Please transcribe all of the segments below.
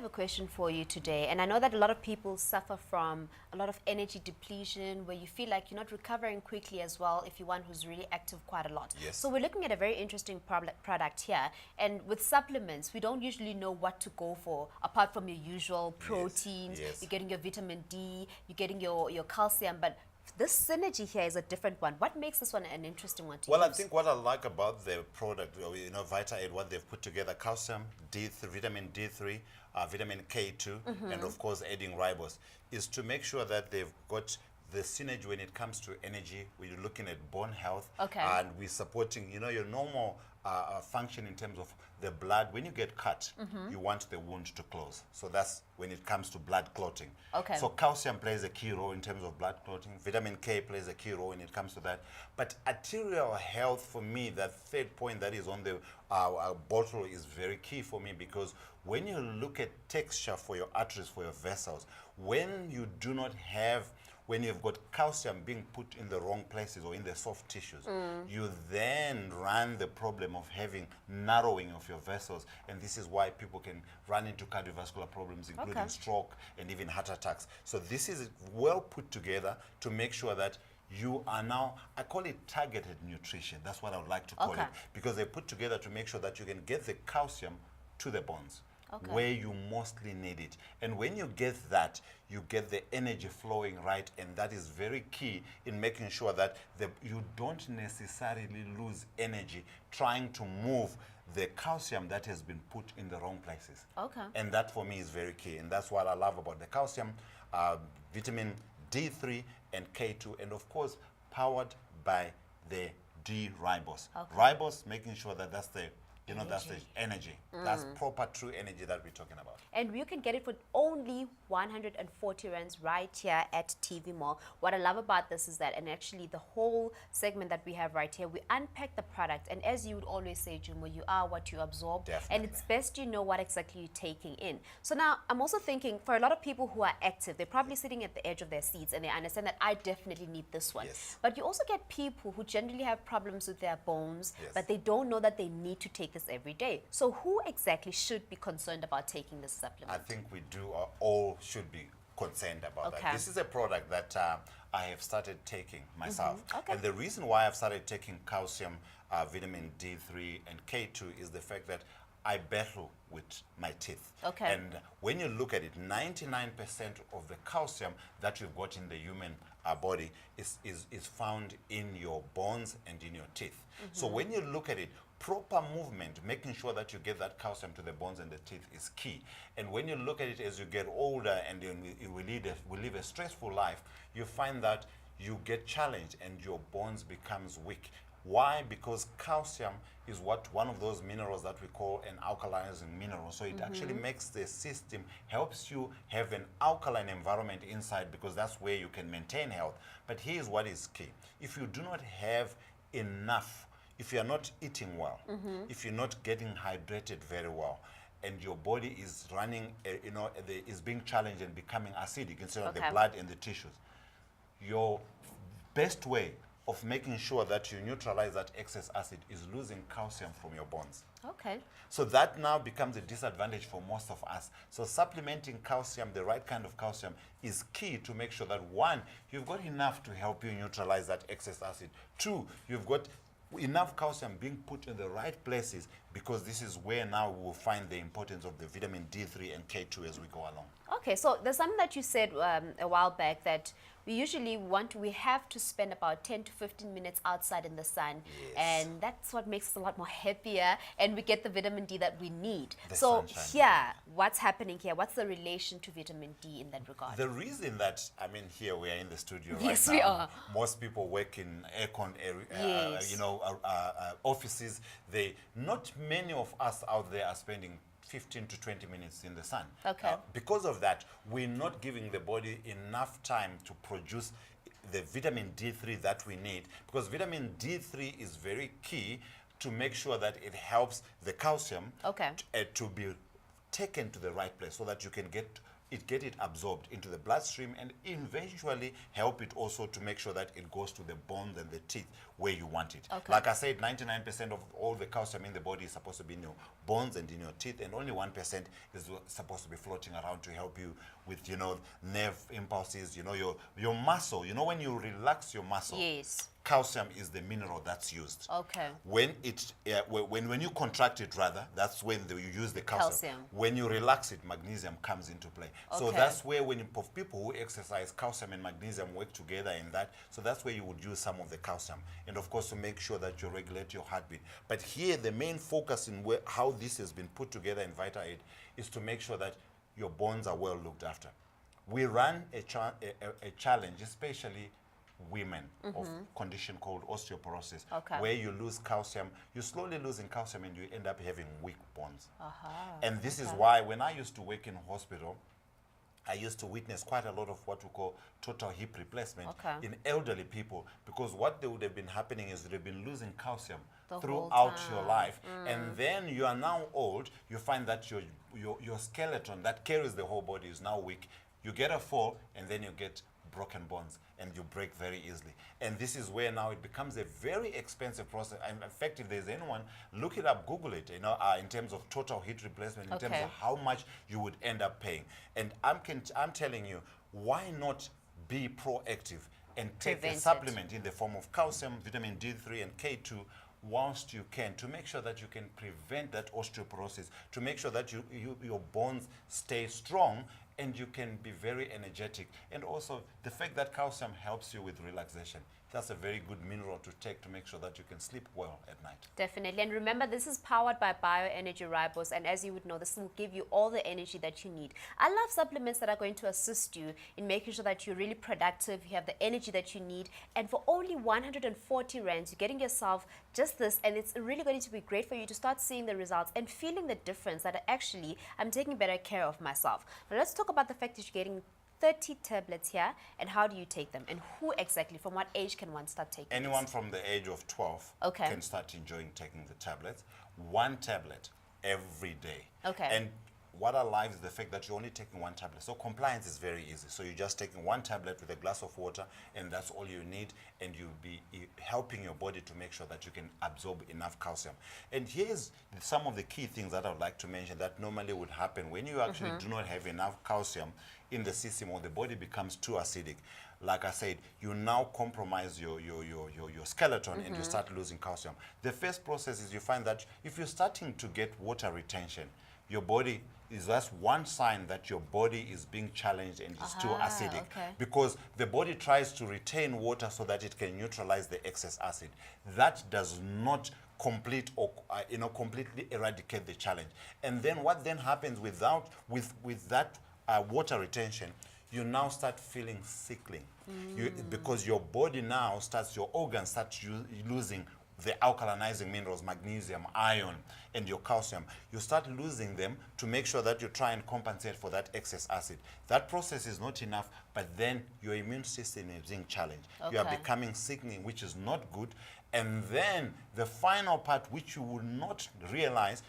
have a question for you today, and I know that a lot of people suffer from a lot of energy depletion where you feel like you're not recovering quickly as well if you're one who's really active quite a lot. Yes. So we're looking at a very interesting product here, and with supplements, we don't usually know what to go for apart from your usual proteins. Yes. You're getting your vitamin D, you're getting your calcium, but this synergy here is a different one. What makes this one an interesting one to use? Well, I think what I like about the product, you know, Vita-Aid, what they've put together, calcium, D3, vitamin D3, vitamin K2, and of course adding ribose, is to make sure that they've got the synergy when it comes to energy. We're looking at bone health, and we're supporting, you know, your normal function in terms of the blood. When you get cut, you want the wound to close. So that's when it comes to blood clotting. So calcium plays a key role in terms of blood clotting. Vitamin K plays a key role when it comes to that. But arterial health, for me, that third point that is on the bottle is very key for me, because when you look at texture for your arteries, for your vessels, when you do not have, when you've got calcium being put in the wrong places or in the soft tissues, you then run the problem of having narrowing of your vessels. And this is why people can run into cardiovascular problems, including stroke and even heart attacks. So this is well put together to make sure that you are now, I call it targeted nutrition. That's what I would like to call it, because they put together to make sure that you can get the calcium to the bones. Where you mostly need it. And when you get that, you get the energy flowing right, and that is very key in making sure that you don't necessarily lose energy trying to move the calcium that has been put in the wrong places. And that for me is very key, and that's what I love about the calcium, vitamin D3 and K2, and of course powered by the D-ribose. Ribose, making sure that that's the, you know, that's the energy. That's proper, true energy that we're talking about. And you can get it for only 140 rands right here at TV Mall. What I love about this is that, and actually the whole segment that we have right here, we unpack the product. And as you would always say, Jumo, you are what you absorb. And it's best you know what exactly you're taking in. So now I'm also thinking, for a lot of people who are active, they're probably sitting at the edge of their seats and they understand that I definitely need this one. But you also get people who generally have problems with their bones, but they don't know that they need to take this every day. So who exactly should be concerned about taking this supplement? I think we do, all should be concerned about that. This is a product that I have started taking myself. And the reason why I've started taking calcium, vitamin D3 and K2 is the fact that I battle with my teeth. And when you look at it, 99% of the calcium that you've got in the human body is found in your bones and in your teeth. So when you look at it, proper movement, making sure that you get that calcium to the bones and the teeth is key. And when you look at it as you get older and we live a stressful life, you find that you get challenged and your bones becomes weak. Why? Because calcium is one of those minerals that we call an alkalizing mineral. So it actually makes the system, helps you have an alkaline environment inside, because that's where you can maintain health. But here's what is key. If you do not have enough, if you're not eating well, if you're not getting hydrated very well, and your body is running, you know, is being challenged and becoming acidic instead of the blood and the tissues, your best way of making sure that you neutralize that excess acid is losing calcium from your bones. So that now becomes a disadvantage for most of us. So supplementing calcium, the right kind of calcium, is key to make sure that, one, you've got enough to help you neutralize that excess acid. Two, you've got enough calcium being put in the right places, because this is where now we will find the importance of the vitamin D3 and K2 as we go along. So there's something that you said a while back, that we usually we have to spend about 10 to 15 minutes outside in the sun, and that's what makes us a lot more happier, and we get the vitamin D that we need. So here, what's happening here? What's the relation to vitamin D in that regard? The reason that, I mean, here we are in the studio right yes, now. we are. Most people work in aircon area, you know, offices. Not many of us out there are spending 15 to 20 minutes in the sun. Because of that, we're not giving the body enough time to produce the vitamin D3 that we need, because vitamin D3 is very key to make sure that it helps the calcium to be taken to the right place, so that you can get it get it absorbed into the bloodstream and eventually help it also to make sure that it goes to the bones and the teeth where you want it. Okay. Like I said, 99% of all the calcium in the body is supposed to be in your bones and in your teeth, and only 1% is supposed to be floating around to help you with, you know, nerve impulses, you know, your muscle. You know, when you relax your muscle, Yes. calcium is the mineral that's used. Okay. When it when you contract it, rather, that's when you use the calcium. Calcium. When you relax it, magnesium comes into play. So Okay. that's where, when for people who exercise, calcium and magnesium work together in that. So that's where you would use some of the calcium, and of course to make sure that you regulate your heartbeat. But here the main focus in how this has been put together in Vita-Aid is to make sure that your bones are well looked after. We run a challenge, especially women, of condition called osteoporosis, Okay. where you lose calcium, you're slowly losing calcium, and you end up having weak bones. And this is why when I used to work in hospital, I used to witness quite a lot of what we call total hip replacement Okay. in elderly people, because what they would have been happening is they've been losing calcium The whole throughout your time. life, and then you are now old, you find that your skeleton that carries the whole body is now weak. You get a fall, and then you get broken bones, and you break very easily. And this is where now it becomes a very expensive process. And in fact, if there's anyone, look it up, Google it, you know, in terms of total hip replacement, in terms Okay. of how much you would end up paying. And I'm telling you, why not be proactive and take Prevent a it. supplement in the form of calcium, vitamin D3 and K2 whilst you can, to make sure that you can prevent that osteoporosis, to make sure that your bones stay strong and you can be very energetic. And also the fact that calcium helps you with relaxation. That's a very good mineral to take to make sure that you can sleep well at night. Definitely. And remember, this is powered by Bioenergy Ribose, and as you would know, this will give you all the energy that you need. I love supplements that are going to assist you in making sure that you're really productive, you have the energy that you need, and for only 140 rands, you're getting yourself just this, and it's really going to be great for you to start seeing the results and feeling the difference that actually I'm taking better care of myself. Now let's talk about the fact that you're getting 30 tablets here, and how do you take them, and who exactly, from what age can one start taking Anyone this? from the age of 12 Okay. can start enjoying taking the tablets. One tablet every day. Okay. And what I like is the fact that you're only taking one tablet. So compliance is very easy. So you're just taking one tablet with a glass of water, and that's all you need, and you'll be helping your body to make sure that you can absorb enough calcium. And here's some of the key things that I would like to mention that normally would happen when you actually do not have enough calcium in the system, or the body becomes too acidic. Like I said, you now compromise your skeleton, and you start losing calcium. The first process is you find that if you're starting to get water retention, your body is, that's one sign that your body is being challenged and is too acidic. Okay. Because the body tries to retain water so that it can neutralize the excess acid. That does not complete or completely eradicate the challenge. And then what then happens with that water retention, you now start feeling sickly. Because your body now starts, your organs start losing the alkalinizing minerals, magnesium, iron, and your calcium. You start losing them to make sure that you try and compensate for that excess acid. That process is not enough, but then your immune system is being challenged. You are Okay. becoming sickening, which is not good. And then the final part, which you will not realize,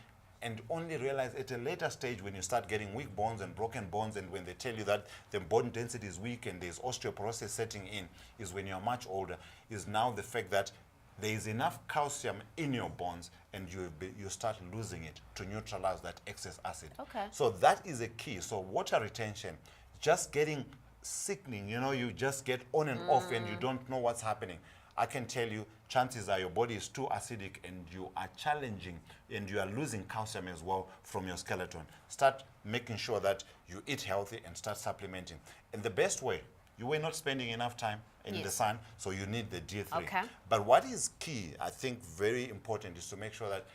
and only realize at a later stage when you start getting weak bones and broken bones, and when they tell you that the bone density is weak and there's osteoporosis setting in, is when you're much older, is now the fact that there is enough calcium in your bones, and you start losing it to neutralize that excess acid. Okay. So that is a key. So water retention, just getting sickening, you just get on and off and you don't know what's happening. I can tell you, chances are your body is too acidic and you are challenging and you are losing calcium as well from your skeleton. Start making sure that you eat healthy and start supplementing. And the best way, you were not spending enough time in the sun, so you need the D3. Okay. But what is key, I think very important, is to make sure that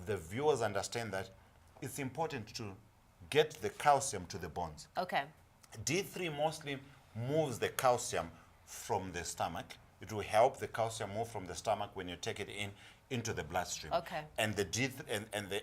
the viewers understand that it's important to get the calcium to the bones. Okay. D3 mostly moves the calcium from the stomach. It will help the calcium move from the stomach when you take it in. into the bloodstream. Okay. And the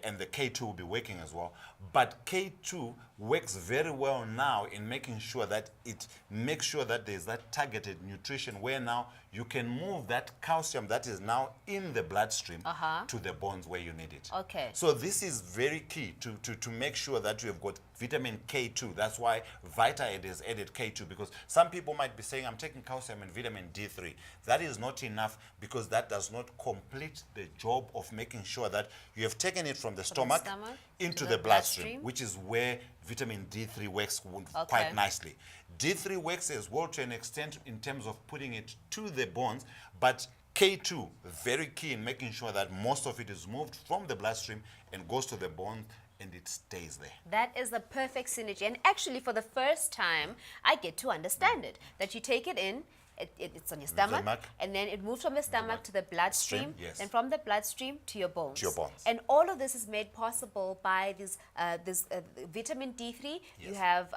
and the K2 will be working as well. But K2 works very well now in making sure that it makes sure that there's that targeted nutrition where now you can move that calcium that is now in the bloodstream to the bones where you need it. Okay. So this is very key to make sure that you have got vitamin K2. That's why Vita-Aid has added K2, because some people might be saying, I'm taking calcium and vitamin D3. That is not enough, because that does not complete the job of making sure that you have taken it from the stomach into the bloodstream, which is where vitamin D3 works quite nicely. D3 works as well to an extent in terms of putting it to the bones, but K2, very key in making sure that most of it is moved from the bloodstream and goes to the bone and it stays there. That is the perfect synergy. And actually, for the first time, I get to understand it. That you take it in, it's on your stomach, and then it moves from the stomach to the bloodstream, and from the bloodstream to your bones. And all of this is made possible by this vitamin D3. You have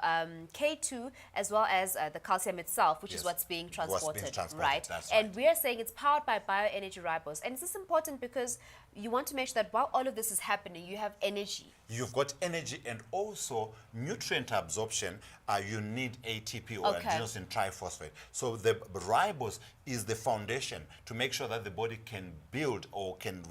K2, as well as the calcium itself, which is what's being transported, right? And we are saying it's powered by Bioenergy Ribose. And this is important because you want to make sure that while all of this is happening, you have energy. You've got energy and also nutrient absorption. You need ATP or adenosine triphosphate. So the ribose is the foundation to make sure that the body can build or can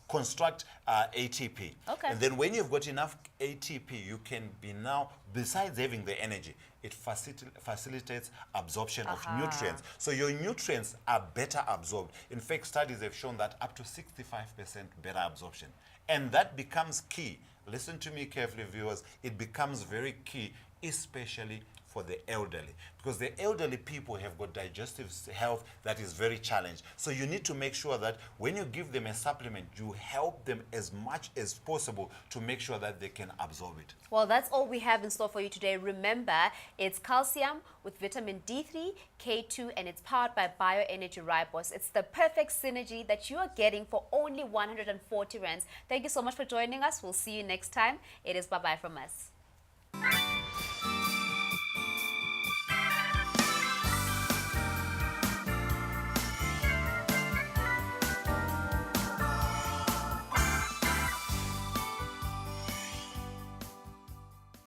construct ATP. And then when you've got enough ATP, you can be now, besides having the energy, it facilitates absorption of nutrients. So your nutrients are better absorbed. In fact, studies have shown that up to 65% better absorption. And that becomes key. Listen to me carefully, viewers. It becomes very key, especially for the elderly, because the elderly people have got digestive health that is very challenged. So you need to make sure that when you give them a supplement, you help them as much as possible to make sure that they can absorb it. Well, that's all we have in store for you today. Remember, it's calcium with vitamin D3, K2, and it's powered by Bioenergy Ribose. It's the perfect synergy that you are getting for only 140 rands. Thank you so much for joining us. We'll see you next time. It is bye-bye from us.